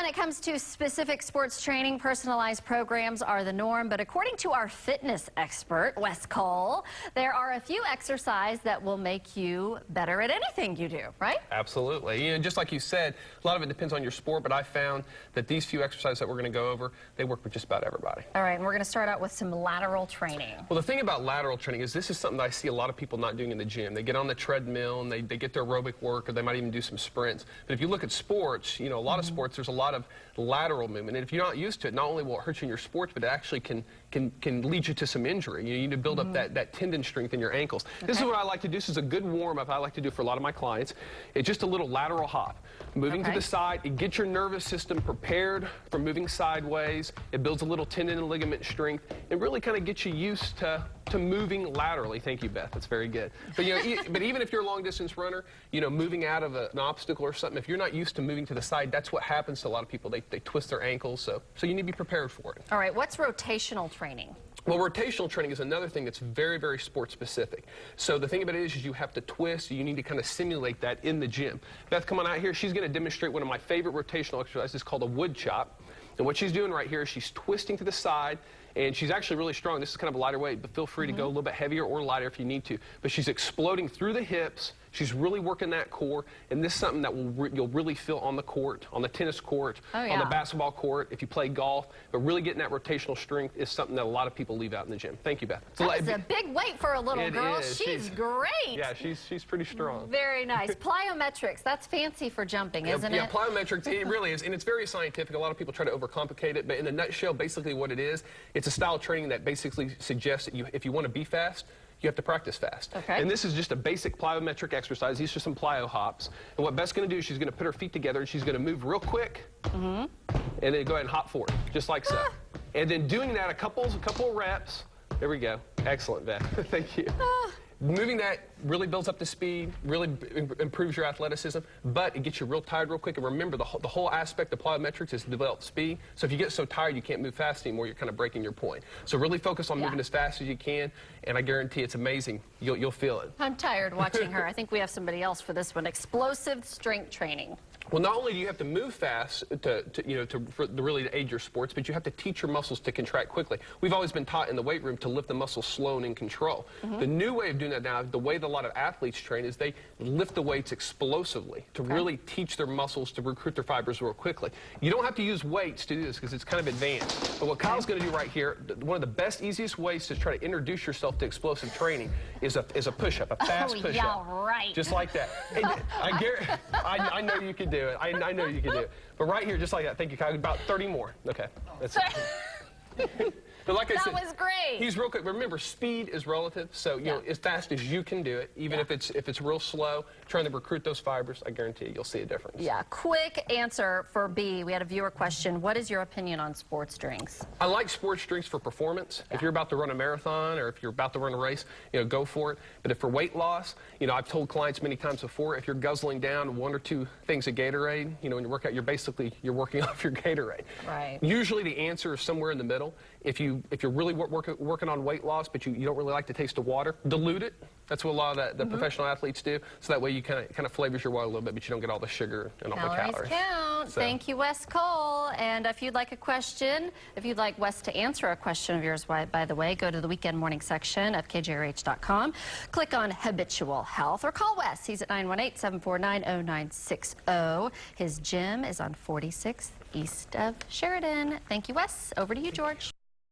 when it comes to specific sports training, personalized programs are the norm. But according to our fitness expert, Wes Cole, there are a few exercises that will make you better at anything you do, right? Absolutely. You know, just like you said, a lot of it depends on your sport, but I found that these few exercises that we're going to go over, they work with just about everybody. All right, and we're going to start out with some lateral training. Well, the thing about lateral training is this is something that I see a lot of people not doing in the gym. They get on the treadmill and they get their aerobic work, or they might even do some sprints. But if you look at sports, you know, a lot of sports, there's a lot of lateral movement. And if you're not used to it, not only will it hurt you in your sports, but it actually can lead you to some injury. You need to build up that tendon strength in your ankles. Okay. This is what I like to do. This is a good warm-up I like to do for a lot of my clients. It's just a little lateral hop. Moving to the side, it gets your nervous system prepared for moving sideways. It builds a little tendon and ligament strength. It really kind of gets you used to moving laterally. Thank you, Beth. That's very good. But you know, but even if you're a long-distance runner, you know, moving out of an obstacle or something, if you're not used to moving to the side, that's what happens to a lot of people. They twist their ankles, so you need to be prepared for it. All right, what's rotational training? Well, rotational training is another thing that's very, very sport specific. So the thing about it is you have to twist. You need to kind of simulate that in the gym. Beth, come on out here. She's going to demonstrate one of my favorite rotational exercises called a wood chop. And what she's doing right here is she's twisting to the side, and she's actually really strong. This is kind of a lighter weight, but feel free to go a little bit heavier or lighter if you need to. But she's exploding through the hips. She's really working that core, and this is something that you'll really feel on the court, on the tennis court, on the basketball court, if you play golf. But really getting that rotational strength is something that a lot of people leave out in the gym. Thank you, Beth. That's a big weight for a little girl. She's great. Yeah, she's pretty strong. Very nice. Plyometrics, that's fancy for jumping, isn't it? Yeah, plyometrics, it really is, and it's very scientific. A lot of people try to overcomplicate it, but in a nutshell, basically what it is, it's a style of training that basically suggests that if you want to be fast, you have to practice fast. Okay. And this is just a basic plyometric exercise. These are some plyo hops. And what Beth's going to do is she's going to put her feet together and she's going to move real quick and then go ahead and hop forward, just like so. And then doing that a couple of reps. There we go. Excellent, Beth. Thank you. Moving that really builds up the speed, really improves your athleticism, but it gets you real tired real quick. And remember, the whole aspect of plyometrics is to develop speed. So if you get so tired you can't move fast anymore, you're kind of breaking your point. So really focus on moving as fast as you can, and I guarantee it's amazing. You'll feel it. I'm tired watching her. I think we have somebody else for this one. Explosive strength training. Well, not only do you have to move fast to really aid your sports, but you have to teach your muscles to contract quickly. We've always been taught in the weight room to lift the muscles slow and in control. The new way of doing that now, the way that a lot of athletes train, is they lift the weights explosively to really teach their muscles to recruit their fibers real quickly. You don't have to use weights to do this because it's kind of advanced. But what Kyle's going to do right here, one of the best, easiest ways to try to introduce yourself to explosive training is a push-up, a fast push-up. Yeah, right. Just like that. Hey, I know you can do it. I know you can do it. But right here, just like that. Thank you, Kyle. About 30 more. Okay. That's it. But like I said, that was great. He's real quick. Remember, speed is relative. So you know, as fast as you can do it, even if it's real slow, trying to recruit those fibers, I guarantee you'll see a difference. Yeah. Quick answer for B. We had a viewer question. What is your opinion on sports drinks? I like sports drinks for performance. If you're about to run a marathon or if you're about to run a race, you know, go for it. But if for weight loss, you know, I've told clients many times before, if you're guzzling down 1 or 2 things of Gatorade, you know, when you work out, you're working off your Gatorade. Right. Usually the answer is somewhere in the middle. If you're really working on weight loss, but you don't really like the taste of water, dilute it. That's what a lot of the professional athletes do. So that way you kind of flavors your water a little bit, but you don't get all the sugar and all the calories. Count. So. Thank you, Wes Cole. And if you'd like a question, if you'd like Wes to answer a question of yours, by the way, go to the weekend morning section of KJRH.com. Click on habitual health or call Wes. He's at 918-749-0960. His gym is on 46th east of Sheridan. Thank you, Wes. Over to you, George.